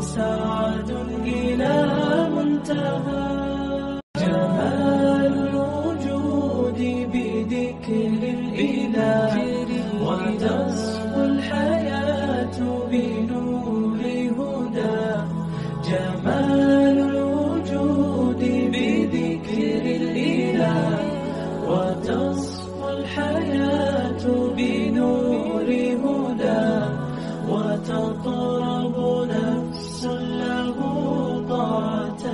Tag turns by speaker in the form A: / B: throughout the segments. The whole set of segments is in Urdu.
A: سعد إلى منتهى جمال الوجود بذكر الإله وتصفو الحياة بنور هدى جمال الوجود بذكر الإله وتصفو الحياة بنور هدى وتطرب نفس له طاعة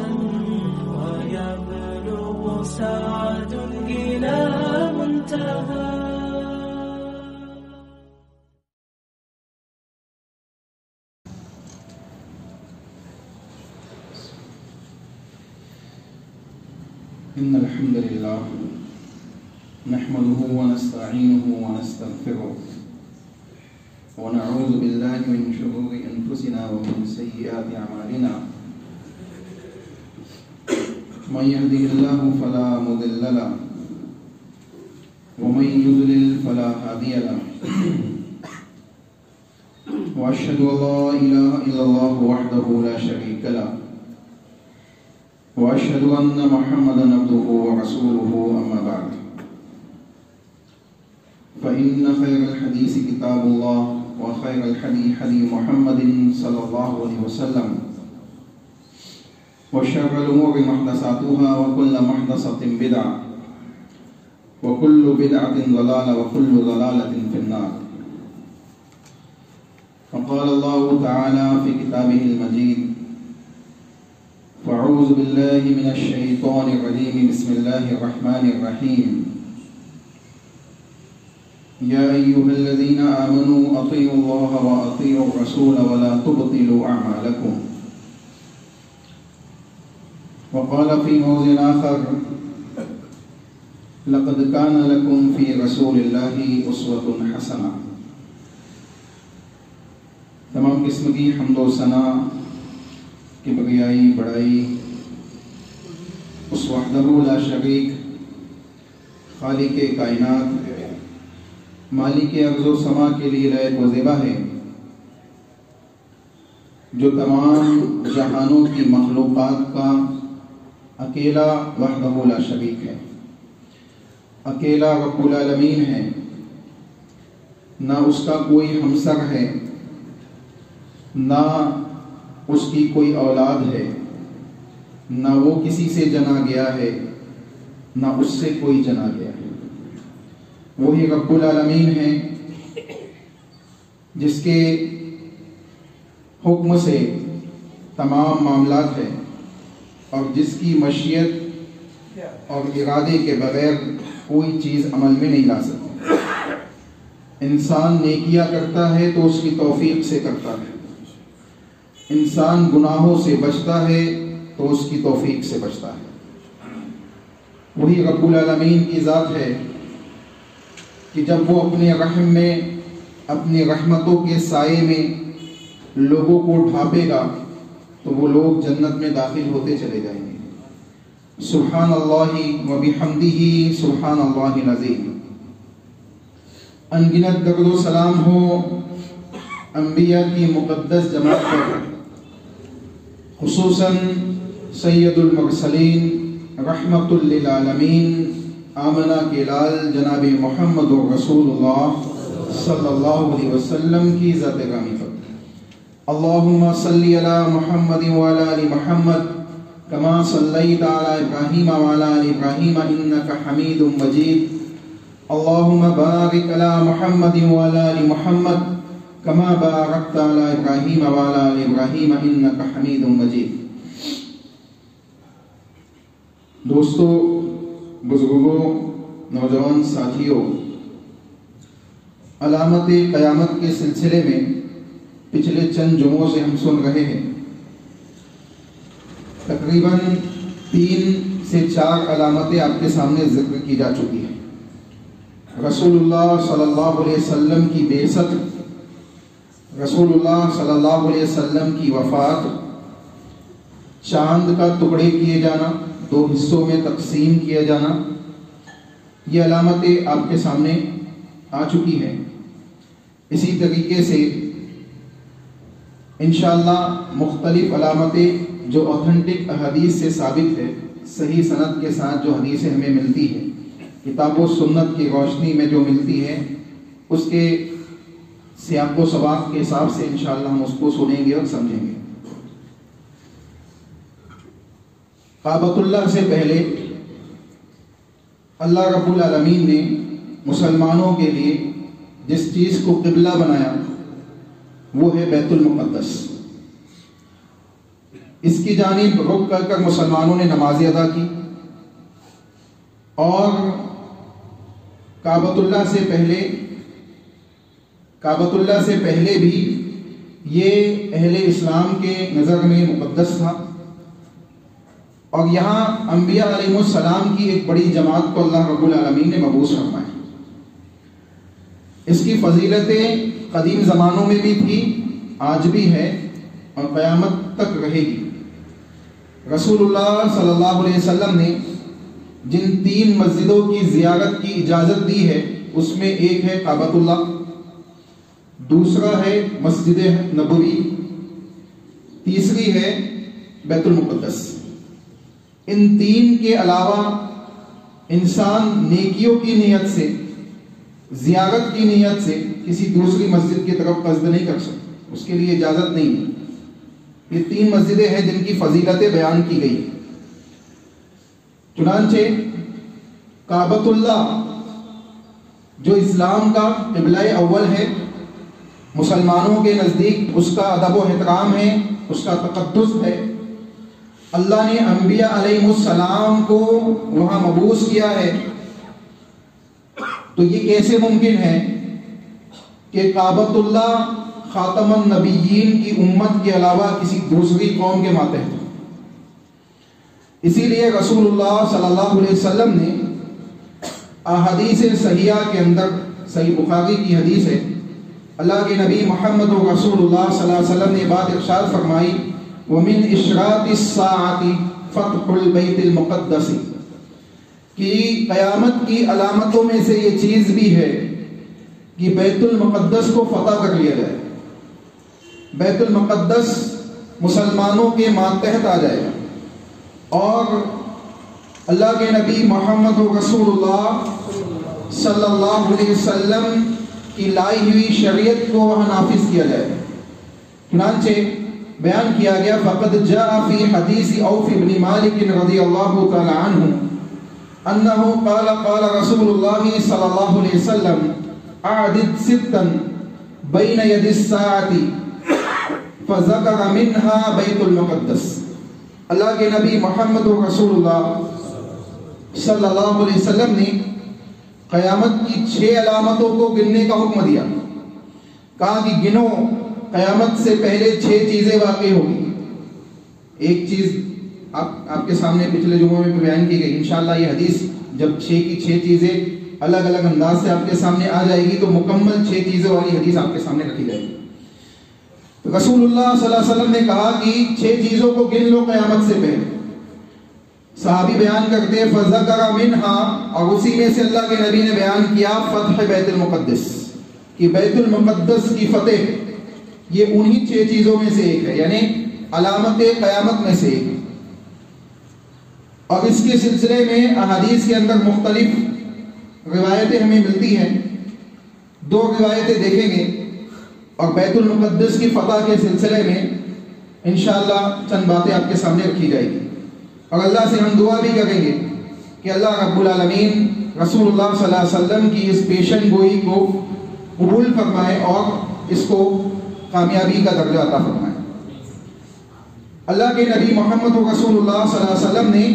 A: ويبلغ سعد إلى منتهى
B: إن الحمد لله نحمده ونستعينه ونستغفره ونعوذ بالله من شرور أنفسنا ومن سيئات أعمالنا من يهده الله فلا مضل له ومن يضلل فلا هادي له وأشهد أن لا إله إلا الله وحده لا شريك له وأشهد أن محمدا عبده ورسوله أما بعد فإن خير الحديث كتاب الله وخير الحدي حدي محمد صلى الله عليه وسلم وشر الأمور محدثاتها وكل محدثة بدعة وكل بدعة ضلالة وكل ضلالة في النار فقال الله تعالى في كتابه المجيد فأعوذ بالله من الشيطان الرجيم بسم الله الرحمن الرحيم يا أيها الذين آمنوا أطيعوا الله وأطيعوا الرسول ولا تبطلوا أعمالكم وقال في موضع آخر لقد كان لكم في رسول الله أسوة حسنة تمام قسم کی حمد و ثنا کبریائی بڑائی اس وحدہ لا شریک خالق کائنات مالک ارض و سما کے لیے لائق و زیبا ہے جو تمام جہانوں کی مخلوقات کا اکیلا وحدہ لا شریک ہے، اکیلا رب العالمین ہے، نہ اس کا کوئی ہمسر ہے، نہ اس کی کوئی اولاد ہے، نہ وہ کسی سے جنا گیا ہے، نہ اس سے کوئی جنا گیا ہے۔ وہی رب العالمین ہے جس کے حکم سے تمام معاملات ہے اور جس کی مشیت اور ارادے کے بغیر کوئی چیز عمل میں نہیں لا سکتی۔ انسان نیکیاں کرتا ہے تو اس کی توفیق سے کرتا ہے، انسان گناہوں سے بچتا ہے تو اس کی توفیق سے بچتا ہے۔ وہی رب العالمین کی ذات ہے کہ جب وہ اپنے رحم میں اپنی رحمتوں کے سائے میں لوگوں کو ڈھانپے گا تو وہ لوگ جنت میں داخل ہوتے چلے جائیں گے۔ سبحان اللہ و بحمدہ سبحان اللہ العظیم۔ انگنت درود و سلام ہو انبیاء کی مقدس جماعت پر، خصوصاً سید المرسلین رحمت للعالمین آمنہ کے لال جناب محمد رسول اللہ صلی اللہ علیہ وسلم کی ذات گرامی پر۔ اللہم صلی علی محمد وعلی آل محمد کما صلیت علی ابراہیم وعلی آل ابراہیم انک حمید مجید۔ اللہم بارک علی محمد وعلی آل محمد کما بارکت علی ابراہیم وعلی آل ابراہیم انک حمید مجید۔ دوستو، بزرگوں، نوجوان ساتھیوں، علامت قیامت کے سلسلے میں پچھلے چند جمعوں سے ہم سن رہے ہیں، تقریباً 3 سے 4 علامتیں آپ کے سامنے ذکر کی جا چکی ہیں۔ رسول اللہ صلی اللہ علیہ وسلم کی بعثت، رسول اللہ صلی اللہ علیہ وسلم کی وفات، چاند کا ٹکڑے کیے جانا، 2 حصوں میں تقسیم کیا جانا، یہ علامتیں آپ کے سامنے آ چکی ہیں۔ اسی طریقے سے انشاءاللہ مختلف علامتیں جو اوتھنٹک احادیث سے ثابت ہے، صحیح سند کے ساتھ جو حدیثیں ہمیں ملتی ہے، کتاب و سنت کی روشنی میں جو ملتی ہے، اس کے سیاق و سباق کے حساب سے انشاءاللہ ہم اس کو سنیں گے اور سمجھیں گے۔ کعبۃ اللہ سے پہلے اللہ رب العالمین نے مسلمانوں کے لیے جس چیز کو قبلہ بنایا وہ ہے بیت المقدس۔ اس کی جانب رخ کر کر مسلمانوں نے نمازیں ادا کی، اور کعبۃ اللہ سے پہلے بھی یہ اہل اسلام کے نظر میں مقدس تھا، اور یہاں انبیاء علیہ السلام کی ایک بڑی جماعت کو اللہ رب العالمین نے مبعوث فرمایا۔ اس کی فضیلتیں قدیم زمانوں میں بھی تھی، آج بھی ہے اور قیامت تک رہے گی۔ رسول اللہ صلی اللہ علیہ وسلم نے جن 3 مسجدوں کی زیارت کی اجازت دی ہے، اس میں ایک ہے کعبۃ اللہ، دوسرا ہے مسجد نبوی، تیسری ہے بیت المقدس۔ ان 3 کے علاوہ انسان نیکیوں کی نیت سے، زیارت کی نیت سے کسی دوسری مسجد کی طرف قصد نہیں کر سکتا، اس کے لیے اجازت نہیں ہے۔ یہ 3 مسجدیں ہیں جن کی فضیلتیں بیان کی گئی۔ چنانچہ کعبۃ اللہ جو اسلام کا قبلہ اول ہے، مسلمانوں کے نزدیک اس کا ادب و احترام ہے، اس کا تقدس ہے۔ اللہ نے انبیاء علیہ السلام کو وہاں مبعوث کیا ہے، تو یہ کیسے ممکن ہے کہ کعبۃ اللہ خاتم النبیین کی امت کے علاوہ کسی دوسری قوم کے ماتحت ہو؟ اسی لیے رسول اللہ صلی اللہ علیہ وسلم نے احادیث صحیحہ کے اندر، صحیح بخاری کی حدیث ہے، اللہ کے نبی محمد رسول اللہ صلی اللہ علیہ وسلم نے بات ارشاد فرمائی، وَمِنْ إِشْرَاطِ السَّاعَةِ فَتْحُ الْبَيْتِ الْمُقَدَّسِ، کہ قیامت کی علامتوں میں سے یہ چیز بھی ہے کہ بیت المقدس کو فتح کر لیا جائے، بیت المقدس مسلمانوں کے ماتحت آ جائے گا، اور اللہ کے نبی محمد رسول اللہ صلی اللہ علیہ وسلم کی لائی ہوئی شریعت کو وہاں نافذ کیا جائے۔ چنانچہ بیان کیا گیا، فقد جاء فی حدیث عوف بن مالک رضی اللہ تعالی عنہ انہ قال قال رسول اللہ صلی اللہ علیہ وسلم اعدد 6 بین ید الساعة فذکر منها بیت المقدس۔ اللہ کے نبی محمد رسول اللہ صلی اللہ علیہ وسلم نے قیامت کی 6 علامتوں کو گننے کا حکم دیا، کہا کہ گنو، قیامت سے پہلے 6 چیزیں واقع ہوگی۔ ایک چیز آپ کے سامنے پچھلے جمعوں میں بیان کی گئی، انشاءاللہ یہ حدیث جب 6 کی 6 چیزیں الگ الگ انداز سے آپ کے سامنے آ جائے گی تو مکمل 6 چیزوں والی حدیث آپ کے سامنے رکھی جائے گی۔ تو رسول اللہ صلی اللہ علیہ وسلم نے کہا کہ 6 چیزوں کو گن لو قیامت سے پہلے۔ صحابی بیان کرتے فذکر منها، اور اسی میں سے اللہ کے نبی نے بیان کیا فتح بیت المقدس، کہ بیت المقدس کی فتح یہ انہی 6 چیزوں میں سے ایک ہے، یعنی علامت قیامت میں سے ایک ہے۔ اور اس کے سلسلے میں احادیث کے اندر مختلف روایتیں ہمیں ملتی ہیں، 2 روایتیں دیکھیں گے، اور بیت المقدس کی فتح کے سلسلے میں انشاءاللہ چند باتیں آپ کے سامنے رکھی جائے گی، اور اللہ سے ہم دعا بھی کریں گے کہ اللہ رب العالمین رسول اللہ صلی اللہ علیہ وسلم کی اس پیشن گوئی کو قبول فرمائے اور اس کو کامیابی کا درجہ عطا فرمائے۔ اللہ کے نبی محمد رسول اللہ صلی اللہ علیہ وسلم نے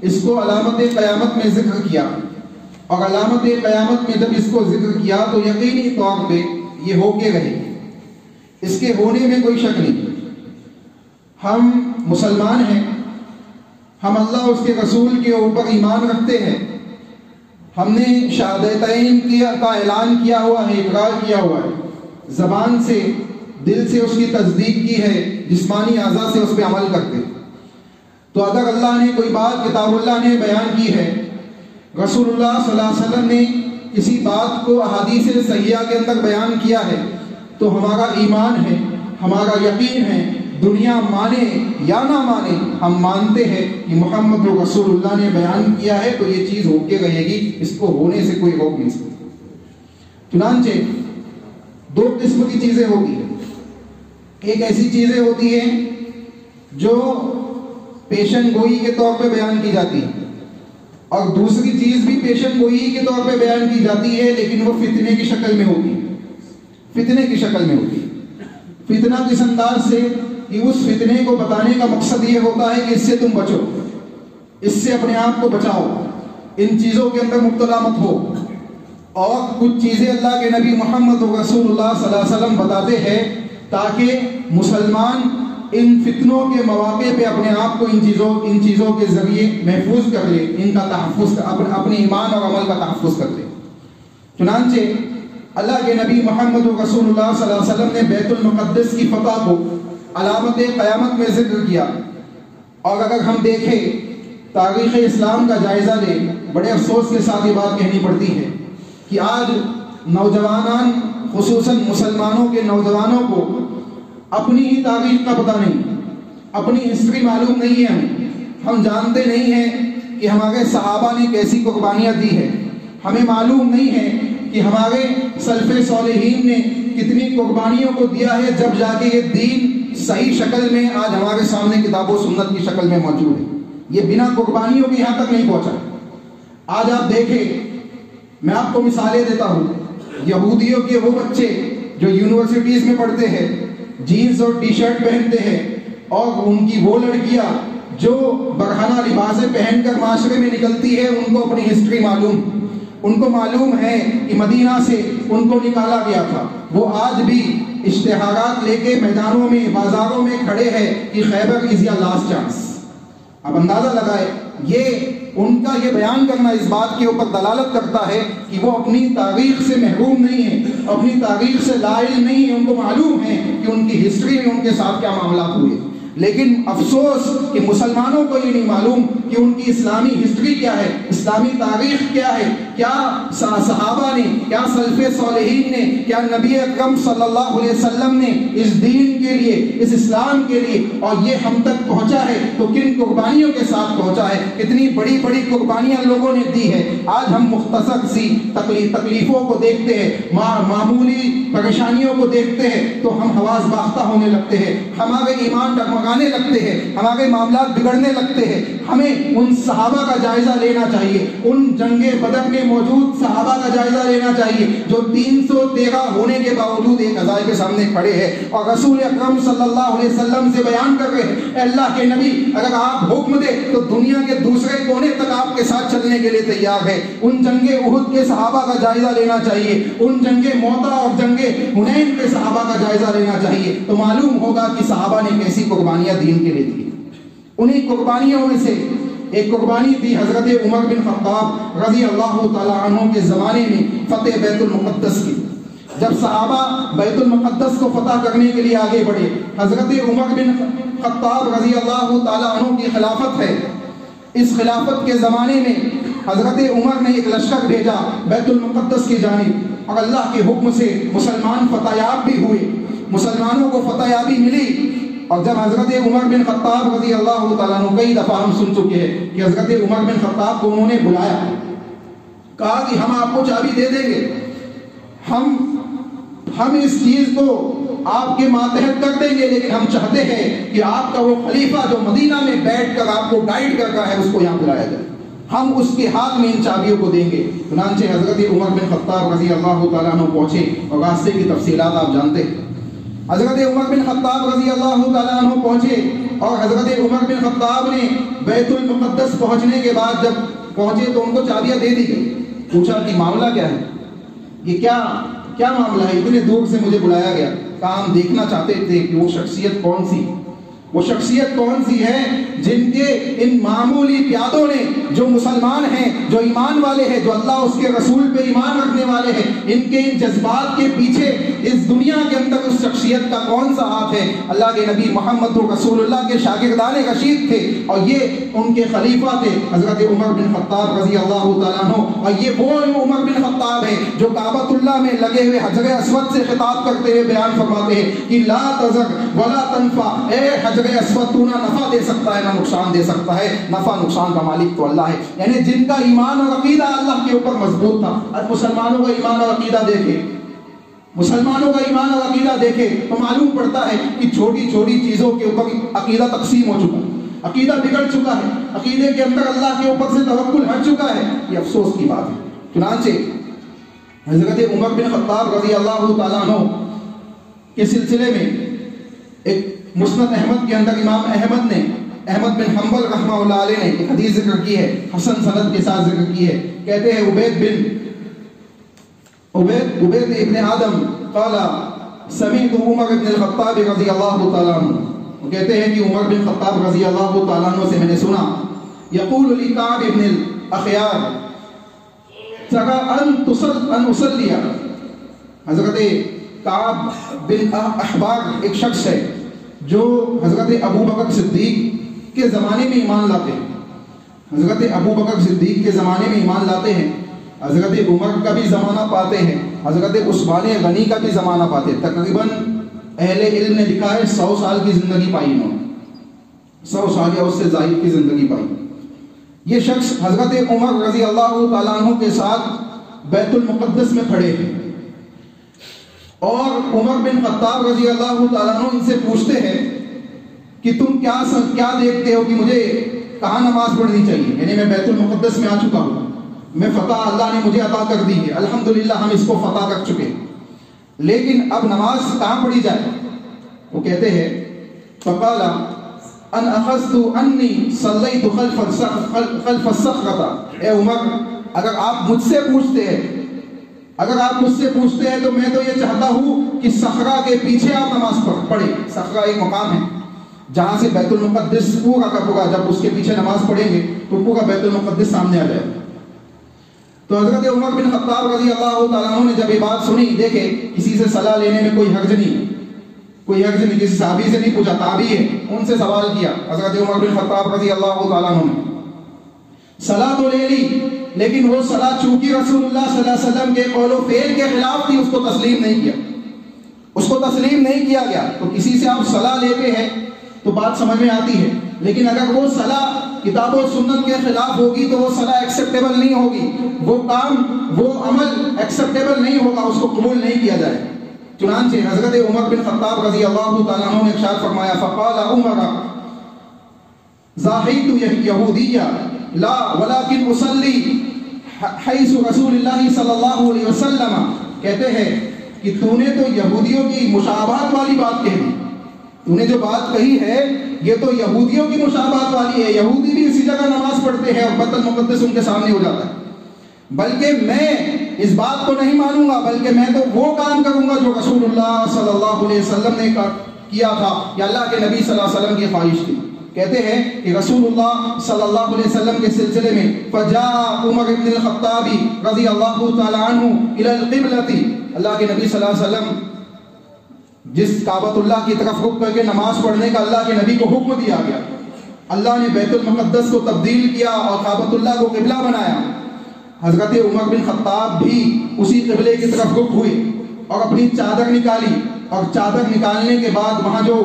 B: اس کو علامت قیامت میں ذکر کیا، اور علامت قیامت میں جب اس کو ذکر کیا تو یقینی طور پہ یہ ہو کے رہے گی، اس کے ہونے میں کوئی شک نہیں۔ ہم مسلمان ہیں، ہم اللہ اور اس کے رسول کے اوپر ایمان رکھتے ہیں، ہم نے شہادتین کا اعلان کیا ہوا ہے، اقرار کیا ہوا ہے، زبان سے دل سے اس کی تصدیق کی ہے، جسمانی اعضاء سے اس پہ عمل کرتے۔ تو اگر اللہ نے کوئی بات کتاب اللہ نے بیان کی ہے، رسول اللہ صلی اللہ علیہ وسلم نے کسی بات کو احادیث صحیحہ کے اندر بیان کیا ہے، تو ہمارا ایمان ہے ہمارا یقین ہے، دنیا مانے یا نہ مانے، ہم مانتے ہیں کہ محمد رسول اللہ نے بیان کیا ہے تو یہ چیز ہو کے رہے گی، اس کو ہونے سے کوئی روک نہیں سکتا۔ چنانچہ دو قسم کی چیزیں ہوتی ہیں، ایک ایسی چیزیں ہوتی ہیں جو پیشن گوئی کے طور پہ بیان کی جاتی ہے، اور دوسری چیز بھی پیشن گوئی کے طور پہ بیان کی جاتی ہے لیکن وہ فتنے کی شکل میں ہوتی ہے، فتنے کی شکل میں ہوتی ہے۔ فتنہ کس انداز سے کہ اس فتنے کو بتانے کا مقصد یہ ہوتا ہے کہ اس سے تم بچو، اس سے اپنے آپ کو بچاؤ، ان چیزوں کے اندر مبتلا مت ہو۔ اور کچھ چیزیں اللہ کے نبی محمد رسول اللہ صلی اللہ علیہ وسلم بتاتے ہیں تاکہ مسلمان ان فتنوں کے مواقع پہ اپنے آپ کو ان چیزوں کے ذریعے محفوظ کر لے، ان کا تحفظ، اپنے ایمان اور عمل کا تحفظ کر لے۔ چنانچہ اللہ کے نبی محمد رسول اللہ صلی اللہ علیہ وسلم نے بیت المقدس کی فتح کو علامت قیامت میں ذکر کیا، اور اگر ہم دیکھیں تاریخ اسلام کا جائزہ لیں، بڑے افسوس کے ساتھ یہ بات کہنی پڑتی ہے کہ آج نوجوانان، خصوصاً مسلمانوں کے نوجوانوں کو اپنی ہی تاریخ کا پتہ نہیں، اپنی ہسٹری معلوم نہیں ہے، ہم جانتے نہیں ہیں کہ ہمارے صحابہ نے کیسی قربانیاں دی ہیں، ہمیں معلوم نہیں ہے کہ ہمارے سلف صالحین نے کتنی قربانیوں کو دیا ہے، جب جا کے یہ دین صحیح شکل میں آج ہمارے سامنے کتاب و سنت کی شکل میں موجود ہے۔ یہ بنا قربانیوں کے یہاں تک نہیں پہنچا۔ آج آپ دیکھیں، میں آپ کو مثالیں دیتا ہوں، یہودیوں کے وہ بچے جو یونیورسٹیز میں پڑھتے ہیں، جینز اور ٹی شرٹ پہنتے ہیں، اور ان کی وہ لڑکیاں جو برہنہ لباسیں پہن کر معاشرے میں نکلتی ہے، ان کو اپنی ہسٹری معلوم، ان کو معلوم ہے کہ مدینہ سے ان کو نکالا گیا تھا۔ وہ آج بھی اشتہارات لے کے میدانوں میں، بازاروں میں کھڑے ہیں کہ خیبر از یور لاسٹ چانس۔ اب اندازہ لگائے، ان کا یہ بیان کرنا اس بات کے اوپر دلالت کرتا ہے کہ وہ اپنی تاریخ سے محروم نہیں ہیں، اپنی تاریخ سے لا علم نہیں ہیں، ان کو معلوم ہے کہ ان کی ہسٹری میں ان کے ساتھ کیا معاملات ہوئے۔ لیکن افسوس کہ مسلمانوں کو یہ نہیں معلوم کہ ان کی اسلامی ہسٹری کیا ہے، اسلامی تاریخ کیا ہے، کیا صحابہ نے، کیا سلف صالحین نے، کیا نبی اکرم صلی اللہ علیہ وسلم نے اس دین کے لیے، اس اسلام کے لیے، اور یہ ہم تک پہنچا ہے تو کن قربانیوں کے ساتھ پہنچا ہے، کتنی بڑی بڑی قربانیاں لوگوں نے دی ہے۔ آج ہم مختصر سی تکلیفوں کو دیکھتے ہیں، معمولی پریشانیوں کو دیکھتے ہیں تو ہم حواس باختہ ہونے لگتے ہیں، ہمارے ایمان ڈگمگانے لگتے ہیں، ہمارے معاملات بگڑنے لگتے ہیں۔ ہمیں ان صحابہ کا جائزہ لینا چاہیے، ان جنگ بدر میں موجود صحابہ کا جائزہ لینا چاہیے جو 313 ہونے کے باوجود ایک عزائے کے سامنے کھڑے ہیں اور رسول اکرم صلی اللہ علیہ وسلم سے بیان کر رہے ہیں، اے اللہ کے نبی اگر آپ حکم دے تو دنیا کے دوسرے کونے تک آپ کے ساتھ چلنے کے لیے تیار ہے۔ ان جنگ احد کے صحابہ کا جائزہ لینا چاہیے، ان جنگ موتا اور جنگ حنین کے صحابہ کا جائزہ لینا چاہیے، تو معلوم ہوگا کہ صحابہ نے کیسی قربانیاں دین کے لیے دی۔ انہی قربانیوں میں سے ایک قربانی تھی حضرت عمر بن خطاب رضی اللہ تعالی عنہ کے زمانے میں فتح بیت المقدس کی۔ جب صحابہ بیت المقدس کو فتح کرنے کے لیے آگے بڑھے، حضرت عمر بن خطاب رضی اللہ تعالی عنہ کی خلافت ہے، اس خلافت کے زمانے میں حضرت عمر نے ایک لشکر بھیجا بیت المقدس کی جانب، اور اللہ کے حکم سے مسلمان فتح یاب بھی ہوئے، مسلمانوں کو فتح یابی ملی۔ اور جب حضرت عمر بن خطاب رضی اللہ تعالیٰ عنہ، کئی دفعہ ہم سن چکے ہیں کہ حضرت عمر بن خطاب کو انہوں نے بلایا، کہا کہ ہم آپ کو چابی دے دیں گے، ہم اس چیز کو آپ کے ماتحت کر دیں گے، لیکن ہم چاہتے ہیں کہ آپ کا وہ خلیفہ جو مدینہ میں بیٹھ کر آپ کو گائیڈ کر رہا ہے اس کو یہاں بلایا جائے، ہم اس کے ہاتھ میں ان چابیوں کو دیں گے۔ چنانچہ حضرت عمر بن خطاب رضی اللہ تعالیٰ عنہ پہنچے، اور راستے کی تفصیلات آپ جانتے ہیں۔ حضرت عمر بن خطاب رضی اللہ تعالیٰ عنہ پہنچے، اور حضرت عمر بن خطاب نے بیت المقدس پہنچنے کے بعد جب پہنچے تو ان کو چابیاں دے دی گئی۔ پوچھا کہ معاملہ کیا ہے، یہ کیا معاملہ ہے، اتنے دور سے مجھے بلایا گیا، کہا ہم دیکھنا چاہتے تھے کہ وہ شخصیت کون سی، وہ شخصیت کون سی ہے جن کے ان معمولی پیادوں نے، جو مسلمان ہیں، جو ایمان والے ہیں، جو اللہ اس کے رسول پہ ایمان رکھنے والے ہیں، ان کے ان جذبات کے پیچھے اس دنیا کے اندر اس شخصیت کا کون سا ہاتھ ہے؟ اللہ کے نبی محمد رسول اللہ کے شاگردان رشید تھے، اور یہ ان کے خلیفہ تھے حضرت عمر بن خطاب رضی اللہ تعالیٰ عنہ۔ اور یہ وہ عمر بن خطاب ہے جو کعبۃ اللہ میں لگے ہوئے حجر اسود سے خطاب کرتے ہوئے بیان فرماتے ہیں کہ لا تذر ولا تنفع، اے حجر اسود تو نہ نفع دے سکتا ہے نہ نقصان دے سکتا ہے، نفع نقصان کا مالک تو اللہ ہے۔ یعنی جن کا ایمان اور عقیدہ اللہ کے اوپر مضبوط تھا۔ اب مسلمانوں کا ایمان اور عقیدہ دیکھے، مسلمانوں کا ایمان اور عقیدہ دیکھے تو معلوم پڑتا ہے کہ چھوٹی چھوٹی چیزوں کے اوپر عقیدہ تقسیم ہو چکا ہے، عقیدہ بگڑ چکا ہے، عقیدے کے اندر اللہ کے اوپر سے توکل ہٹ چکا ہے۔ یہ افسوس کی بات ہے۔ چنانچہ حضرت عمر بن خطاب رضی اللہ تعالیٰ عنہ کے سلسلے میں ایک مسند احمد کے اندر امام احمد نے، احمد بن حنبل رحمہ اللہ علیہ نے ایک حدیث ذکر کی ہے، حسن سند کے ساتھ ذکر کی ہے۔ کہتے ہیں عبید ابن آدم قال سمعت عمر بن الخطاب رضی اللہ تعالیٰ عنہ، وہ کہتے ہیں کہ عمر بن خطاب رضی اللہ تعالیٰ عنہ سے میں نے سنا، یقول لی کعب ابن الاخیار سگا ان اصلی، حضرت کعب بن احبار ایک شخص ہے جو حضرت ابو بکر صدیق کے زمانے میں ایمان لاتے ہیں، حضرت ابو بکر صدیق کے زمانے میں ایمان لاتے ہیں، حضرت عمر کا بھی زمانہ پاتے ہیں، حضرت عثمان غنی کا بھی زمانہ پاتے ہیں۔ تقریباً اہل علم نے لکھا ہے 100 سال کی زندگی پائی انہوں نے، 100 سال یا اس سے زائد کی زندگی پائی۔ یہ شخص حضرت عمر رضی اللہ تعالیٰ عنہ کے ساتھ بیت المقدس میں کھڑے ہیں، اور عمر بن خطاب رضی اللہ تعالیٰ عنہ ان سے پوچھتے ہیں کہ تم کیا دیکھتے ہو کہ مجھے کہاں نماز پڑھنی چاہیے؟ یعنی میں بیت المقدس میں آ چکا ہوں، میں فتح اللہ نے مجھے عطا کر دی ہے، الحمدللہ ہم اس کو فتح کر چکے، لیکن اب نماز کہاں پڑھی جائے؟ وہ کہتے ہیں فقال ان اخذت انی صلیت خلف الصخرۃ، اے عمر اگر آپ مجھ سے پوچھتے ہیں تو میں تو یہ چاہتا ہوں کہ صخرہ کے پیچھے آپ نماز پڑھیں۔ صخرہ ایک مقام ہے جہاں سے بیت المقدس پورا کا پورا، جب اس کے پیچھے نماز پڑھیں گے تو پورا بیت المقدس سامنے آ جائے۔ تو حضرت عمر بن خطاب رضی اللہ تعالیٰ عنہ نے جب یہ بات سنی، دیکھے کسی سے صلاح لینے میں کوئی حرج نہیں، کسی صحابی سے نہیں پوچھا، تابعی ہے، ان سے سوال کیا۔ حضرت عمر بن خطاب رضی اللہ تعالیٰ عنہ نے صلاح تو لے لی، لیکن وہ صلاح چونکہ رسول اللہ صلی اللہ علیہ وسلم کے قول و فعل کے خلاف تھی، اس کو تسلیم نہیں کیا گیا۔ تو کسی سے آپ صلاح لیتے ہیں تو بات سمجھ میں آتی ہے، لیکن اگر وہ صلاح کتاب و سنت کے خلاف ہوگی تو وہ صلاح ایکسیپٹیبل نہیں ہوگی، وہ کام، وہ عمل ایکسیپٹیبل نہیں ہوگا، اس کو قبول نہیں کیا جائے۔ چنانچہ حضرت عمر بن خطاب رضی اللہ تعالیٰ عنہ نے ارشاد فرمایا فقال عمر زاہیت یہودیہ لا ولکن اصلی حیث رسول اللہ صلی اللہ علیہ وسلم، کہتے ہیں کہ تو نے تو یہودیوں کی مشابہت والی بات کہہ دی، تو نے جو بات کہی ہے یہ تو یہودیوں کی مشابہت والی ہے، یہودی بھی اسی جگہ نماز پڑھتے ہیں اور بیت المقدس ان کے سامنے ہو جاتا ہے، بلکہ میں اس بات کو نہیں مانوں گا، بلکہ میں تو وہ کام کروں گا جو رسول اللہ صلی اللہ علیہ وسلم نے کیا تھا یا اللہ کے نبی صلی اللہ علیہ وسلم کی خواہش تھی۔ کہتے ہیں کہ رسول اللہ صلی اللہ علیہ وسلم کے سلسلے میں فجاء عمر بن الخطاب رضی اللہ تعالی عنہ الى القبلۃ، اللہ کے نبی صلی اللہ علیہ وسلم جس کعبۃ اللہ کی طرف رخ کر کے نماز پڑھنے کا اللہ کے نبی کو حکم دیا گیا، اللہ نے بیت المقدس کو تبدیل کیا اور کعبۃ اللہ کو قبلہ بنایا، حضرت عمر بن خطاب بھی اسی قبلے کی طرف رخ ہوئے اور اپنی چادر نکالی، اور چادر نکالنے کے بعد وہاں جو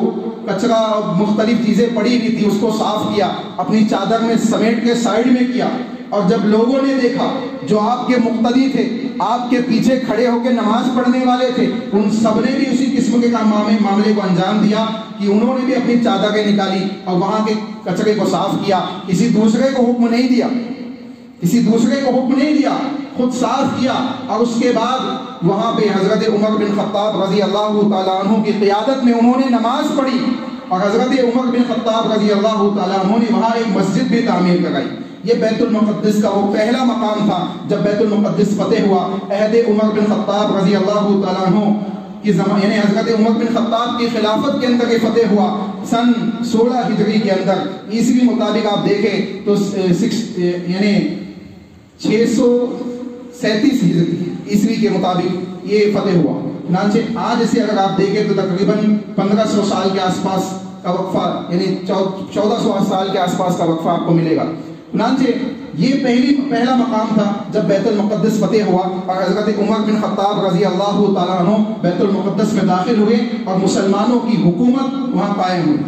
B: کچرا اور مختلف چیزیں پڑی ہوئی تھی اس کو صاف کیا، اپنی چادر میں سمیٹ کے سائیڈ میں کیا، اور جب لوگوں نے دیکھا جو آپ کے مقتدی تھے، آپ کے پیچھے کھڑے ہو کے نماز پڑھنے والے تھے، ان سب نے بھی اسی قسم کے معاملے کو انجام دیا کہ انہوں نے بھی اپنی چادریں نکالی اور وہاں کے کچرے کو صاف کیا، کسی دوسرے کو حکم نہیں دیا، خود صاف کیا۔ اور اس کے بعد وہاں پہ حضرت عمر بن خطاب رضی اللہ تعالیٰ عنہ کی قیادت میں انہوں نے نماز پڑھی، اور حضرت عمر بن خطاب رضی اللہ تعالیٰ عنہ نے وہاں ایک مسجد بھی تعمیر کرائی۔ یہ بیت المقدس کا وہ پہلا مقام تھا جب بیت المقدس فتح ہوا۔ عہد عمر بن خطاب رضی اللہ تعالیٰ عنہ کی زمانے یعنی حضرت عمر بن خطاب کی خلافت کے اندر یہ فتح ہوا سن 16 ہجری کے اندر. عیسوی مطابق آپ دیکھیں تو یعنی 637 عیسوی کے مطابق یہ فتح ہوا. چنانچہ آج اسے اگر آپ دیکھیں تو تقریباً 1500 سال کے آس پاس کا وقفہ یعنی 1400 سال کے آس پاس کا وقفہ آپ کو ملے گا. چنانچہ یہ پہلا مقام تھا جب بیت المقدس فتح ہوا اور حضرت عمر بن خطاب رضی اللہ تعالیٰ عنہ بیت المقدس میں داخل ہوئے اور مسلمانوں کی حکومت وہاں قائم ہوئی.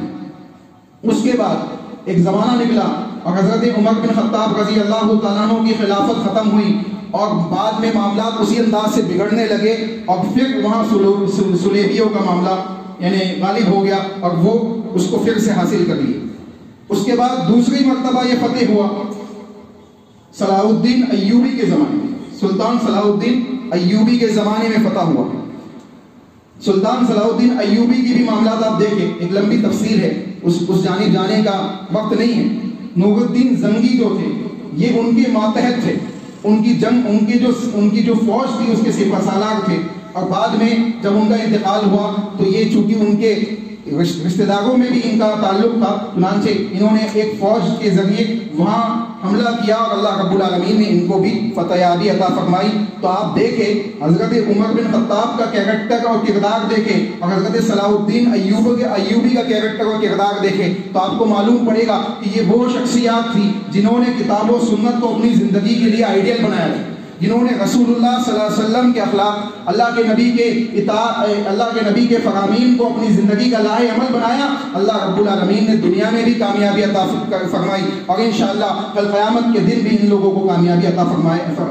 B: اس کے بعد ایک زمانہ نکلا اور حضرت عمر بن خطاب رضی اللہ تعالیٰ عنہ کی خلافت ختم ہوئی اور بعد میں معاملات اسی انداز سے بگڑنے لگے اور پھر وہاں صلیبیوں کا معاملہ یعنی غالب ہو گیا اور وہ اس کو پھر سے حاصل کر لیے. اس کے بعد دوسری مرتبہ یہ فتح ہوا صلاح الدین ایوبی کے زمانے میں. سلطان صلاح الدین ایوبی کے زمانے میں فتح ہوا. سلطان صلاح الدین ایوبی کی بھی معاملات آپ دیکھیں, ایک لمبی تفصیل ہے, اس جانب جانے کا وقت نہیں ہے. نور الدین زنگی جو تھے یہ ان کے ماتحت تھے, ان کی جنگ ان کی جو فوج تھی اس کے سپہ سالار تھے, اور بعد میں جب ان کا انتقال ہوا تو یہ چونکہ ان کے رشتہ داروں میں بھی ان کا تعلق تھا, چنانچہ انہوں نے ایک فوج کے ذریعے وہاں حملہ کیا اور اللہ رب العالمین نے ان کو بھی فتح یابی عطا فرمائی. تو آپ دیکھیں حضرت عمر بن خطاب کا کیریکٹر اور کردار دیکھیں اور حضرت صلاح الدین ایوبی کا کیریکٹر اور کردار دیکھیں تو آپ کو معلوم پڑے گا کہ یہ وہ شخصیات تھی جنہوں نے کتاب و سنت کو اپنی زندگی کے لیے آئیڈیل بنایا تھا, جنہوں نے رسول اللہ صلی اللہ علیہ وسلم کے اخلاق, اللہ کے نبی کے فرامین کو اپنی زندگی کا لاہ عمل بنایا. اللہ رب العالمین نے دنیا میں بھی کامیابی عطا فرمائی اور انشاءاللہ کل قیامت کے دن بھی ان لوگوں کو کامیابی عطا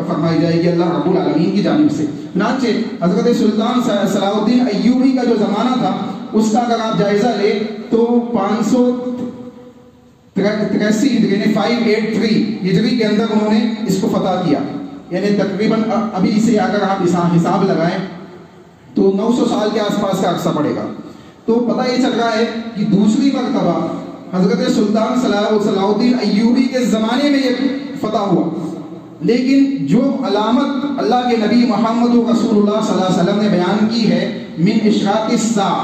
B: فرمائی جائے گی اللہ رب العالمین کی جانب سے. چنانچہ حضرت سلطان صلاح الدین ایوبی کا جو زمانہ تھا اس کا اگر آپ جائزہ لیں تو 583 یعنی 583 ہجری کے اندر انہوں نے اس کو فتح کیا. یعنی تقریباً ابھی اسے اگر آپ حساب لگائیں تو 900 سال کے آس پاس کا عرصہ پڑے گا. تو پتہ یہ چل رہا ہے کہ دوسری مرتبہ حضرت سلطان صلاح الدین ایوبی کے زمانے میں یہ فتح ہوا, لیکن جو علامت اللہ کے نبی محمد رسول اللہ صلی اللہ علیہ وسلم نے بیان کی ہے من اشراق الساعہ,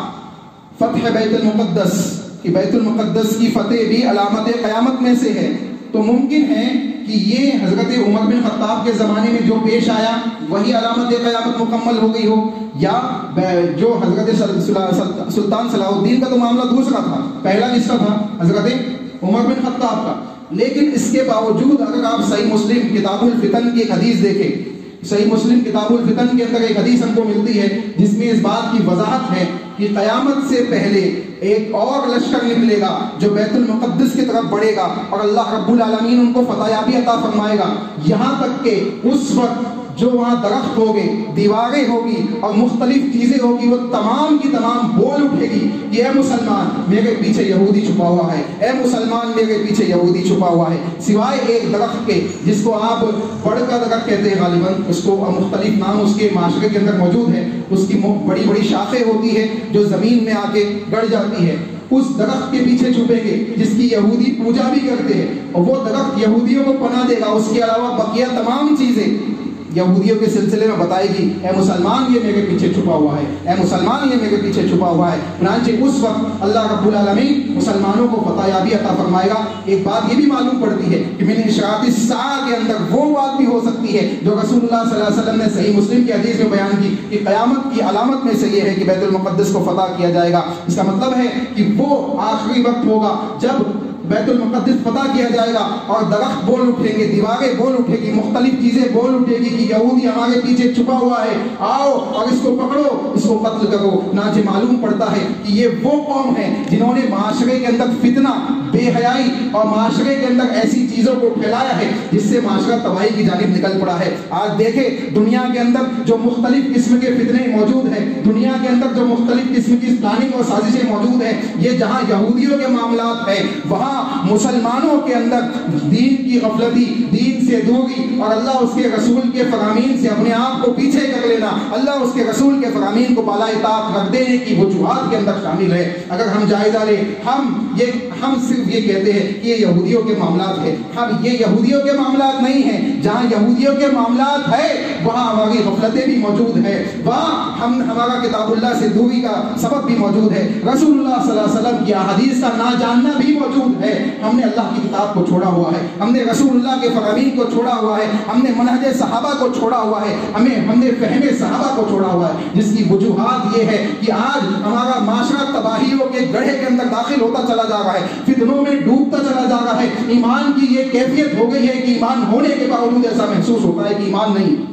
B: فتح بیت المقدس, کہ بیت المقدس کی فتح بھی علامت قیامت میں سے ہے, تو ممکن ہے کہ یہ حضرت عمر بن خطاب کے زمانے میں جو پیش آیا وہی علامت قیامت مکمل ہو گئی ہو, یا جو حضرت سلطان صلاح الدین کا تو معاملہ دوسرا تھا, پہلا کس کا تھا حضرت عمر بن خطاب کا. لیکن اس کے باوجود اگر آپ صحیح مسلم کتاب الفتن کی ایک حدیث دیکھیں, صحیح مسلم کتاب الفتن کے اندر ایک حدیث ہم کو ملتی ہے جس میں اس بات کی وضاحت ہے کہ قیامت سے پہلے ایک اور لشکر نکلے گا جو بیت المقدس کی طرف بڑھے گا اور اللہ رب العالمین ان کو فتح یابی عطا فرمائے گا, یہاں تک کہ اس وقت جو وہاں درخت ہوگے, دیواریں ہوگی اور مختلف چیزیں ہوگی, وہ تمام کی تمام بول اٹھے گی کہ اے مسلمان میرے پیچھے یہودی چھپا ہوا ہے, اے مسلمان میرے پیچھے یہودی چھپا ہوا ہے, سوائے ایک درخت کے جس کو آپ بڑ کا درخت کہتے ہیں, غالباً اس کو مختلف نام اس کے معاشرے کے اندر موجود ہے, اس کی بڑی بڑی شاخیں ہوتی ہے جو زمین میں آ کے گڑ جاتی ہے, اس درخت کے پیچھے چھپیں گے جس کی یہودی پوجا بھی کرتے ہیں, اور وہ درخت یہودیوں کو پناہ دے گا. اس کے علاوہ بقیہ تمام چیزیں یہودیوں کے سلسلے میں بتائے گی اے مسلمان یہ میرے پیچھے چھپا ہوا ہے, اے مسلمان یہ میرے پیچھے چھپا ہوا ہے. چنانچہ اس وقت اللہ رب العالمین مسلمانوں کو فتح یابی عطا فرمائے گا. ایک بات یہ بھی معلوم پڑتی ہے کہ من اشراط الساعہ کے اندر وہ بات بھی ہو سکتی ہے جو رسول اللہ صلی اللہ علیہ وسلم نے صحیح مسلم کی حدیث میں بیان کی کہ قیامت کی علامت میں سے یہ ہے کہ بیت المقدس کو فتح کیا جائے گا. اس کا مطلب ہے کہ وہ آخری وقت ہوگا جب بیت المقدس فتح کیا جائے گا اور درخت بول اٹھیں گے, دیواریں بول اٹھے گی, مختلف چیزیں بول اٹھے گی کہ یہودی ہمارے پیچھے چھپا ہوا ہے, آؤ اور اس کو پکڑو, اس کو قتل کرو. چنانچہ معلوم پڑتا ہے کہ یہ وہ قوم ہے جنہوں نے معاشرے کے اندر فتنہ, بے حیائی اور معاشرے کے اندر ایسی چیزوں کو پھیلایا ہے جس سے معاشرہ تباہی کی جانب نکل پڑا ہے. آج دیکھیں دنیا کے اندر جو مختلف قسم کے فتنے موجود ہیں, دنیا کے اندر جو مختلف قسم کی پلاننگ اور سازشیں موجود ہیں, یہ جہاں یہودیوں کے معاملات ہیں وہاں مسلمانوں کے اندر دین کی غفلتی, دین سے دوری اور اللہ اس کے رسول کے فرامین سے اپنے آپ کو پیچھے کر لینا, اللہ اس کے رسول کے فرامین کو بالائے طاق رکھ دینے کی وجوہات کے اندر شامل ہے. اگر ہم جائزہ لیں, ہم صرف یہ کہتے ہیں کہ یہ یہودیوں کے معاملات ہے. ہم یہ یہودیوں کے معاملات نہیں ہیں. جہاں یہودیوں کے معاملات ہے وہاں ہماری غفلتیں بھی موجود ہیں، وہاں ہمارا کتاب اللہ سے دوری کا سبب بھی موجود ہے، رسول اللہ صلی اللہ علیہ وسلم کی احادیث کا نہ جاننا بھی موجود ہے۔ ہم نے اللہ کی کتاب کو چھوڑا ہوا ہے، ہم نے رسول اللہ کے فرامین کو چھوڑا ہوا ہے، ہم نے منہج صحابہ کو چھوڑا ہوا ہے، ہم نے فہم صحابہ کو چھوڑا ہوا ہے، جس کی وجوہات یہ ہے کہ آج ہمارا معاشرہ تباہیوں کے گڑھے کے اندر داخل ہوتا چلا جا رہا ہے، فتنوں میں ڈوبتا چلا جا رہا ہے۔ ایمان کی یہ کیفیت ہو گئی ہے کہ ایمان ہونے کے باوجود ایسا محسوس ہوتا ہے کہ ایمان نہیں،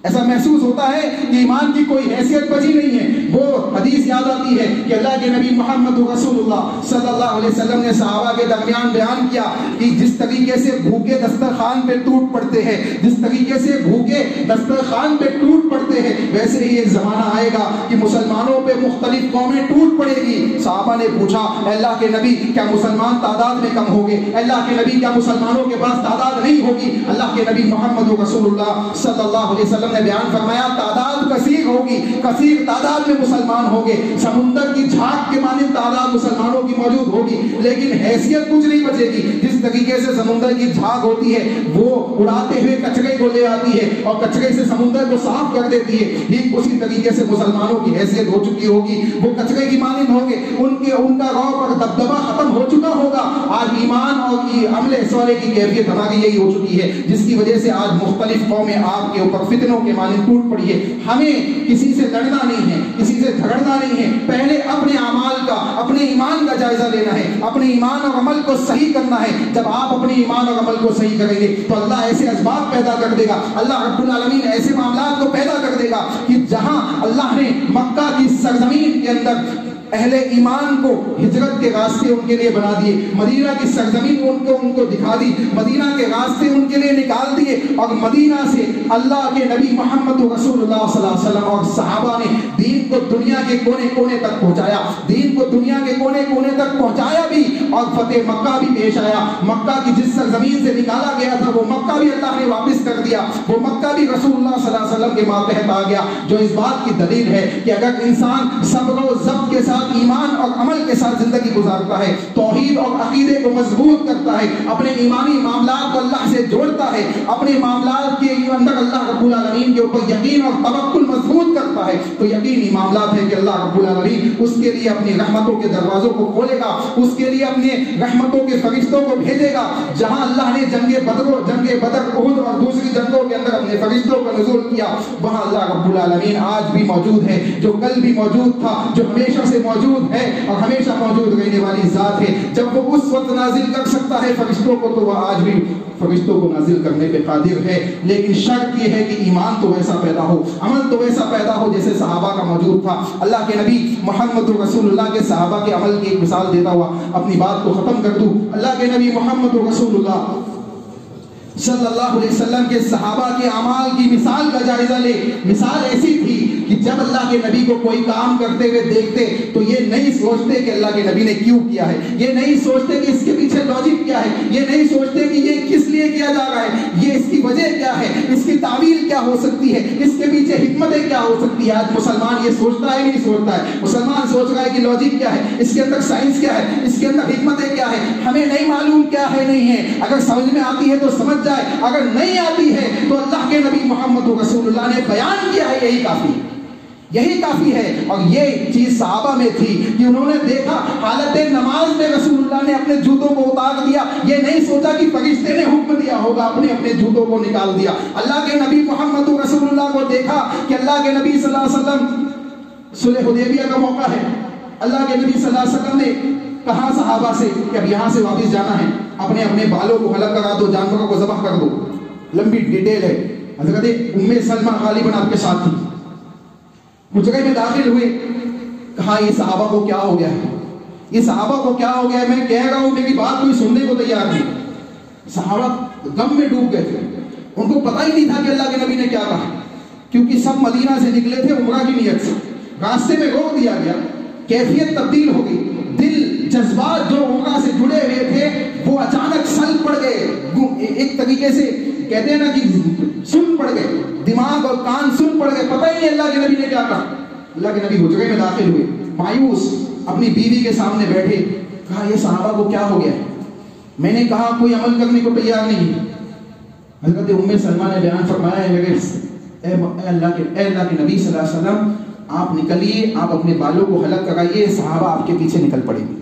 B: ایسا محسوس ہوتا ہے کہ ایمان کی کوئی حیثیت بچی نہیں ہے۔ وہ حدیث یاد آتی ہے کہ اللہ کے نبی محمد رسول اللہ صلی اللہ علیہ وسلم نے صحابہ کے درمیان بیان کیا کہ جس طریقے سے بھوکے دسترخوان پہ ٹوٹ پڑتے ہیں، جس طریقے سے بھوکے دسترخوان پہ ٹوٹ پڑتے ہیں، ویسے ہی ایک زمانہ آئے گا کہ مسلمانوں پہ مختلف قومیں ٹوٹ پڑے گی۔ صحابہ نے پوچھا اللہ کے نبی کیا مسلمان تعداد میں کم ہوگے؟ اللہ کے نبی کیا مسلمانوں کے پاس تعداد نہیں ہوگی؟ اللہ کے نبی محمد رسول اللہ صلی اللہ علیہ وسلم نے بیان فرمایا تعداد کثیر ہوگی، کثیر تعداد میں مسلمان ہوں گے، سمندر کی جھاگ کے مانند تعداد مسلمانوں کی موجود ہوگی، لیکن حیثیت کچھ نہیں بچے گی۔ جس طریقے سے سمندر کی جھاگ ہوتی ہے وہ اڑاتے ہوئے کچرے کو لے آتی ہے اور کچرے سے سمندر کو صاف کر دیتی ہے، ٹھیک اسی طریقے سے مسلمانوں کی حیثیت ہو چکی ہوگی، وہ کچرے کی مانند ہوں گے، ان کا رعب اور دبدبہ ختم ہو چکا ہوگا۔ آج ایمان اور عمل صالح کی کیفیت ہماری یہی ہو چکی ہے، جس کی وجہ سے آج مختلف قومیں آپ کے اوپر فتنوں کے مانند ٹوٹ پڑی ہے۔ ہمیں کسی سے لڑنا نہیں ہے، کسی سے جھگڑنا نہیں ہے، پہلے اپنے اعمال کا، اپنے ایمان کا جائزہ لینا ہے، اپنے ایمان اور عمل کو صحیح کرنا ہے۔ جب آپ اپنے ایمان اور عمل کو صحیح کریں گے تو اللہ ایسے اسباب پیدا کر دے گا، اللہ رب العالمین ایسے معاملات کو پیدا کر دے گا کہ جہاں اللہ نے مکہ کی سرزمین کے اندر اہل ایمان کو ہجرت کے راستے ان کے لیے بنا دیے، مدینہ کی سرزمین ان کو دکھا دی، مدینہ کے راستے ان کے لیے نکال دیے، اور مدینہ سے اللہ کے نبی محمد رسول اللہ صلی اللہ علیہ وسلم اور صحابہ نے دین کو دنیا کے کونے کونے تک پہنچایا، دین کو دنیا کے کونے کونے تک پہنچایا بھی، اور فتح مکہ بھی پیش آیا۔ مکہ کی جس سرزمین سے نکالا گیا تھا وہ مکہ بھی اللہ نے واپس کر دیا، وہ مکہ بھی رسول اللہ صلی اللہ علیہ وسلم کے ماتحت آ گیا، جو اس بات کی دلیل ہے کہ اگر انسان صبر و ضبط کے ساتھ ایمان اور عمل کے ساتھ زندگی گزارتا ہے، توحید اور عقیدے کو مضبوط کرتا ہے، اپنے ایمانی معاملات کو اللہ سے جوڑتا ہے، اپنے معاملات کے اندر اللہ رب العالمین کے اوپر یقین اور توکل مضبوط کرتا ہے، تو یقینی معاملات ہے کہ اللہ رب العالمین اس کے لیے اپنی رحمتوں کے دروازوں کو کھولے گا، اس کے لیے اپنے رحمتوں کے فرشتوں کو بھیجے گا۔ جہاں اللہ نے جنگ بدر، احد اور دوسری جنگوں کے اندر اپنے فرشتوں کا نزول کیا، وہاں اللہ رب العالمین آج بھی موجود ہے، جو کل بھی موجود تھا، جو ہمیشہ سے موجود ہے اور ہمیشہ موجود رہنے والی ذات ہے۔ جب وہ اس وقت نازل کر سکتا ہے فرشتوں کو تو وہ آج بھی فرشتوں کو نازل کرنے پہ قادر ہے، لیکن شرط یہ ہے کہ ایمان تو ویسا پیدا ہو، عمل تو ویسا پیدا ہو جیسے صحابہ کا موجود تھا۔ اللہ کے نبی محمد رسول اللہ کے صحابہ کے عمل کی ایک مثال دیتا ہوا اپنی بات کو ختم کر دوں۔ اللہ کے نبی محمد رسول اللہ صلی اللہ علیہ وسلم کے صحابہ کے اعمال کی مثال کا جائزہ لے۔ مثال ایسی تھی کہ جب اللہ کے نبی کو کوئی کام کرتے ہوئے دیکھتے تو یہ نہیں سوچتے کہ اللہ کے نبی نے کیوں کیا ہے، یہ نہیں سوچتے کہ اس کے پیچھے لاجک کیا ہے، یہ نہیں سوچتے کہ یہ کس لیے کیا جا رہا ہے، یہ اس کی وجہ کیا ہے، اس کی تعویل کیا ہو سکتی ہے، اس کے پیچھے حکمتیں کیا ہو سکتی ہے۔ آج مسلمان یہ سوچتا ہے نہیں سوچتا ہے، مسلمان سوچ رہا ہے کہ لاجک کیا ہے، اس کے اندر سائنس کیا ہے، اس کے اندر حکمتیں کیا ہے، ہمیں نہیں معلوم کیا ہے نہیں ہے، اگر سمجھ میں آتی ہے تو سمجھ جائے، اگر نہیں آتی ہے تو اللہ کے نبی محمد رسول اللہ نے بیان کیا ہے، یہی کافی ہے، یہی کافی ہے۔ اور یہ چیز صحابہ میں تھی کہ انہوں نے دیکھا حالت نماز میں رسول اللہ نے اپنے جوتوں کو اتار دیا، یہ نہیں سوچا کہ فرشتے نے حکم دیا ہوگا، اپنے اپنے جوتوں کو نکال دیا۔ اللہ کے نبی محمد رسول اللہ کو دیکھا کہ اللہ کے نبی صلی اللہ علیہ وسلم صلح حدیبیہ کا موقع ہے، اللہ کے نبی صلی اللہ علیہ وسلم نے کہا صحابہ سے کہ اب یہاں سے واپس جانا ہے، اپنے اپنے بالوں کو حلق کرا دو، جانوروں کو ذبح کر دو۔ لمبی ڈیٹیل ہے۔ حضرت ام سلمہ غالباً آپ کے ساتھ تھی، حجرے میں داخل ہوئے، کہا یہ صحابہ کو کیا ہو گیا ہے، یہ صحابہ کو کیا ہو گیا ہے، میں کہہ رہا ہوں میری بات کوئی سننے کو تیار نہیں۔ صحابہ غم میں ڈوب گئے تھے، ان کو پتہ ہی نہیں تھا کہ اللہ کے نبی نے کیا کہا، کیونکہ سب مدینہ سے نکلے تھے عمرہ کی نیت سے، راستے میں روک دیا گیا، کیفیت تبدیل ہو گئی، دل جذبات جو عمرہ سے جڑے ہوئے تھے وہ اچانک سلب پڑ گئے، ایک طریقے سے کہتے ہیں نا کہ سن پڑ گئے، دماغ اور کان سن پڑ گئے، پتہ ہی نہیں اللہ کے نبی نے کیا کہا۔ اللہ کے نبی حجرے میں داخل ہوئے، مایوس اپنی بیوی کے سامنے بیٹھے، کہا یہ صحابہ کو کیا ہو گیا ہے، میں نے کہا کوئی عمل کرنے کو تیار نہیں۔ حضرت ام سلمہ نے بیان فرمایا ہے میرے اے اللہ کے نبی صلی اللہ علیہ وسلم آپ نکلیے، آپ اپنے بالوں کو حلق کرائیے، صحابہ آپ کے پیچھے نکل پڑیں گے۔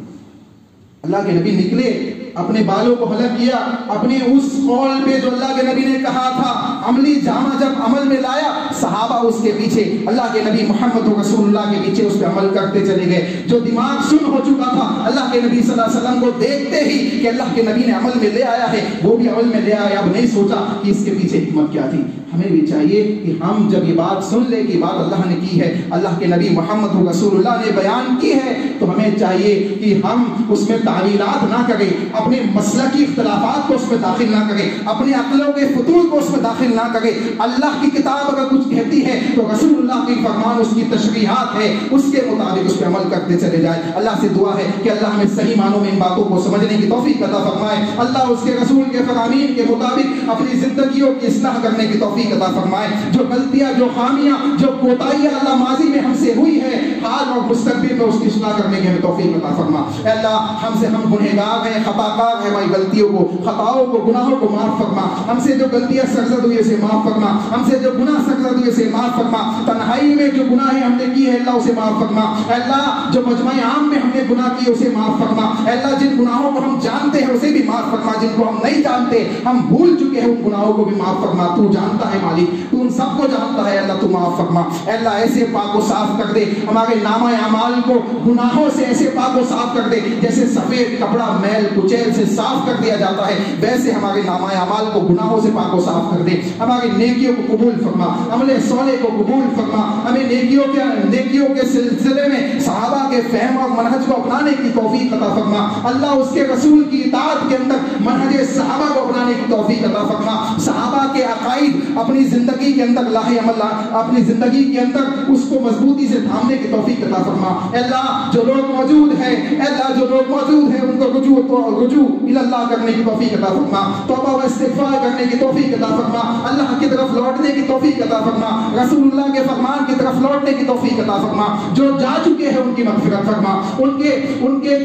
B: اللہ کے نبی نکلے، اپنے بالوں کو حلق کیا، اپنے اس قول پہ جو اللہ کے نبی نے کہا تھا عملی جامہ جب عمل میں لایا، صحابہ اس کے پیچھے، اللہ کے نبی محمد رسول اللہ کے پیچھے اس پہ عمل کرتے چلے گئے۔ جو دماغ سن ہو چکا تھا، اللہ کے نبی صلی اللہ علیہ وسلم کو دیکھتے ہی کہ اللہ کے نبی نے عمل میں لے آیا ہے، وہ بھی عمل میں لے آیا، اب نہیں سوچا کہ اس کے پیچھے حکمت کیا تھی۔ ہمیں بھی چاہیے کہ ہم جب یہ بات سن لیں کہ بات اللہ نے کی ہے، اللہ کے نبی محمد رسول اللہ نے بیان کی ہے، تو ہمیں چاہیے کہ ہم اس میں تعویلات نہ کریں، اپنے مسلکی اختلافات کو اس میں داخل نہ کریں، اپنے عقلوں کے فتور کو اس میں داخل نہ کریں۔ اللہ کی کتاب اگر کچھ کہتی ہے تو رسول اللہ کی فرمان، اس کی تشریحات ہے، اس کے مطابق اس پہ عمل کرتے چلے جائیں۔ اللہ سے دعا ہے کہ اللہ ہمیں صحیح معنوں میں ان باتوں کو سمجھنے کی توفیق عطا فرمائے، اللہ اس کے رسول کے فرامین کے مطابق اپنی زندگیوں کی اصلاح کرنے کی توفیق عطا فرمائے۔ جو غلطیاں، جو خامیاں، جو کوتاہیاں اللہ ماضی میں ہم سے ہوئی ہے، حال اور مستقبل میں اس کی اصلاح کرنے کی ہمیں توفیق عطا فرما۔ اے اللہ ہم گنہگار ہیں، خطا کار ہیں، ہماری غلطیوں کو، خطاؤں کو، گناہوں کو معاف فرما۔ ہم سے جو غلطیاں سرزد ہوئی اسے معاف فرما، ہم سے جو گناہ سرزد ہوئے اسے معاف فرما، تنہائی میں جو گناہیں ہم نے کی ہے اللہ اسے معاف فرما۔ اے اللہ جو مجمع عام میں ہم نے گناہ کیے اسے معاف فرما۔ اے اللہ جن گناہوں کو ہم جانتے ہیں اسے بھی معاف فرما، جن کو ہم نہیں جانتے، ہم بھول چکے ہیں، ان گناہوں کو بھی معاف فرما۔ تو جانتا ہے مالک، تو ان سب کو جانتا ہے، اللہ تو معاف فرما۔ اے اللہ ایسے پاک و صاف کر دے ہمارے نامہ اعمال کو، گناہوں سے ایسے پاک و صاف کر دے جیسے سفید کپڑا میل کچیل سے صاف کر دیا جاتا ہے، ویسے ہمارے نامہ اعمال کو گناہوں سے پاک و صاف کر دے۔ ہماری نیکیوں کو قبول فرما، عمل صالح کو قبول فرما، ہمیں نیکیوں کے سلسلے میں صحابہ کے فہم اور منہج کو اپنانے کی توفیق عطا فرما۔ اللہ اس کے رسول کی اطاعت کے اندر منہج صحابہ کو اپنانے کی توفیق عطا فرما۔ صحابہ کے عقائد اپنی زندگی کے اندر لاہے عمل، اپنی زندگی کے اندر اس کو مضبوطی سے تھامنے کی توفیق عطا فرما۔ اے اللہ جو لوگ موجود ہیں، اے اللہ جو لوگ موجود ہیں ان کو رجوع اللہ کرنے کی توفیق عطا فرما، توبہ و استغفار کرنے کی توفیق عطا فرما، اللہ کی طرف لوٹنے کی توفیق عطا فرما، رسول اللہ کے فرمان کی طرف لوٹنے کی توفیق عطا فرما۔ جو جا چکے ہیں ان کی مغفرت فرما، ان کے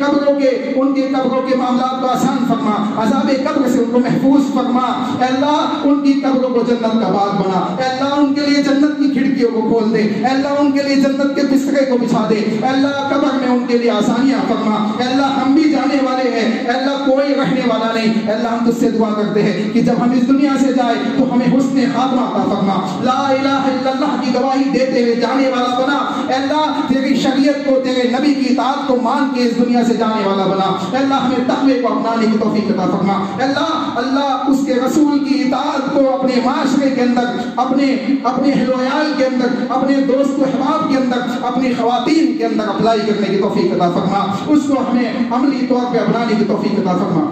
B: قبروں کے معاملات کو آسان فرما، عذاب قبر سے ان کو محفوظ فرما۔ اے اللہ ان کی قبروں کو جنت کا باغ بنا، اے اللہ ان کے لیے جنت کی کھڑکیوں کو کھول دے، اے اللہ ان کے لیے جنت کے بسترے کو بچھا دے، اے اللہ قبر میں ان کے لیے آسانیاں فرما۔ اے اللہ ہم بھی جانے والے ہیں، اے اللہ کوئی رہنے والا نہیں، اے اللہ ہم تجھ سے دعا کرتے ہیں کہ جب ہم اس دنیا سے جائیں تو ہمیں حسن خاتمہ عطا فرما، لا الہ الا اللہ کی گواہی دیتے ہوئے جانے والا بنا، اے اللہ تیری شریعت کو، تیرے نبی کی اطاعت کو مان کے اس دنیا سے جانے والا بنا۔ اے اللہ ہمیں تقوی کو اپنانے کی توفیق عطا فرما۔ اے اللہ اس کے رسول کی اطاعت کو اپنے معاشرے کے اندر، اپنے اہل و عیال کے اندر، اپنے دوست و احباب کے اندر، اپنی خواتین کے اندر اپلائی کرنے کی توفیق عطا فرما، اس کو ہمیں عملی طور پہ اپنانے کی توفیق عطا فرما۔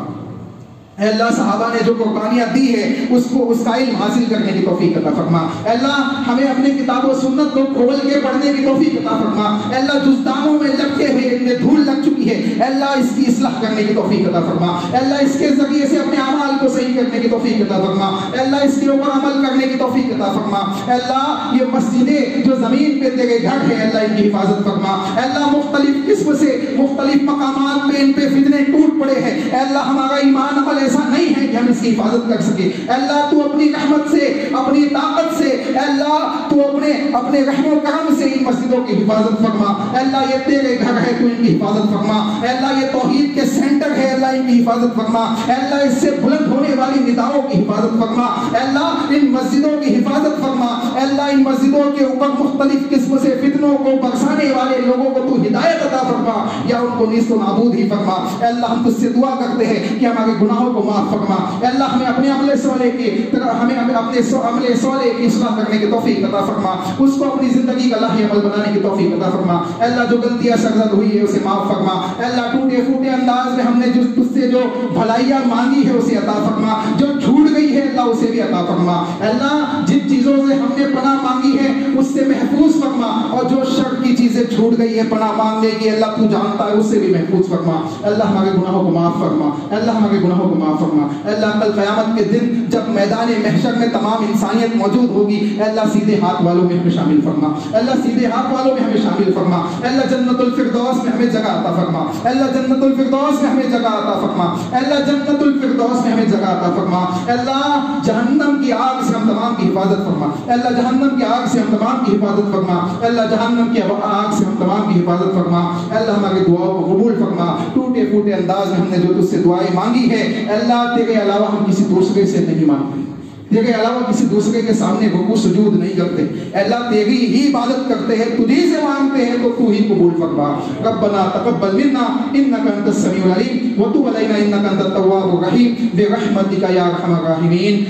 B: اے اللہ صحابہ نے جو قربانیاں دی ہے اس کا علم حاصل کرنے کی توفیق عطا فرما۔ اے اللہ ہمیں اپنے کتاب و سنت کو کھول کے پڑھنے کی توفیق عطا فرما۔ اے اللہ جزدانوں میں لٹکے ہوئے ان میں دھول لگ چکی ہے، اے اللہ اس کی اصلاح کرنے کی توفیق عطا فرما۔ اے اللہ اس کے ذریعے سے اپنے اعمال کو صحیح کرنے کی توفیق عطا فرما۔ اے اللہ اس کے اوپر عمل کرنے کی توفیق عطا فرما۔ اے اللہ یہ مسجدیں جو زمین پہ تیرے گھر ہیں، اللہ ان کی حفاظت فرما۔ اے اللہ مختلف قسم سے مختلف مقامات پہ ان پہ فتنے ٹوٹ پڑے ہیں، اے اللہ ہمارا ایمان عمل ایسا نہیں ہے کہ ہم اس کی حفاظت کر سکے۔ اے اللہ تو اپنی رحمت سے، اپنی طاقت سے، اے اللہ تو اپنے رحم و کرم سے ان مسجدوں کی حفاظت فرما۔ اے اللہ یہ تیرے گھر ہے، تو ان کی حفاظت فرما۔ اے اللہ یہ توحید کے سینٹر ہے، اللہ ان کی حفاظت فرما۔ اے اللہ اس سے بلند ہونے والی نداؤں کی حفاظت فرما۔ اے اللہ ان مسجدوں کی حفاظت فرما۔ اے اللہ ان مسجدوں کے اوپر مختلف قسم سے فتنوں کو برسانے والے لوگوں کو تو ہدایت عطا فرما یا ان کو نیست و نابود ہی فرما۔ اے اللہ ہم تجھ سے دعا کرتے ہیں کہ ہمارے گناہوں کو معاف فرما۔ اے اللہ ہمیں اپنے عمل صالح کی اصلاح کرنے کی توفیق عطا فرما، اس کو اپنی زندگی کا لاہی عمل بنانے کی توفیق عطا فرما۔ اے اللہ جو غلطیاں سرزد ہوئی ہے اسے معاف فرما۔ اے اللہ ٹوٹے پھوٹے انداز میں ہم نے تجھ سے جو بھلائیاں مانگی ہے اسے عطا فرما، جو چھوٹ گئی ہے اللہ اسے بھی عطا فرما۔ اے اللہ جن چیزوں سے ہم نے پناہ مانگی ہے اس سے محفوظ فرما، اور جو شر کی چیزیں چھوٹ گئی ہے پناہ مانگنے کی اللہ تو جانتا ہے اس سے بھی محفوظ فرما۔ اے اللہ ہمارے گناہوں کو معاف فرما۔ اے اللہ ہمارے گناہوں کو معاف فرما۔ اے اللہ کل قیامت کے دن جب میدان محشر میں تمام انسانیت موجود ہوگی، اے اللہ سیدھے ہاتھ والوں میں ہمیں شامل فرما۔ اے اللہ سیدھے ہاتھ والوں میں ہمیں شامل فرما۔ اے اللہ جنت الفردوس میں ہمیں جگہ عطا فرما۔ اے اللہ جنت الفردوس میں ہمیں جگہ عطا فرما. اے اللہ جنت الفردوس میں ہمیں جگہ عطا فرما. اے اللہ جہنم کی آگ سے ہم تمام کی حفاظت فرما. اے اللہ جہنم کی آگ سے ہم تمام کی حفاظت فرما. اے اللہ جہنم کی آگ سے ہم تمام کی حفاظت فرما. اے اللہ ہماری دعاؤں کو قبول فرما. ٹوٹے پھوٹے انداز میں ہم نے جو تجھ سے دعائیں مانگی ہے اے اللہ تیرے علاوہ ہم کسی دوسرے سے نہیں مانگتے, تیرے علاوہ کسی دوسرے کے سامنے رکوع سجود نہیں کرتے. اے اللہ تیری ہی عبادت کرتے ہیں, تجھی سے مانگتے ہیں, تو تو ہی قبول فرما. ربنا تقبل منا انک انت السمیع العلیم وتب علینا انک انت التواب الرحیم برحمتک یا ارحم الراحمین.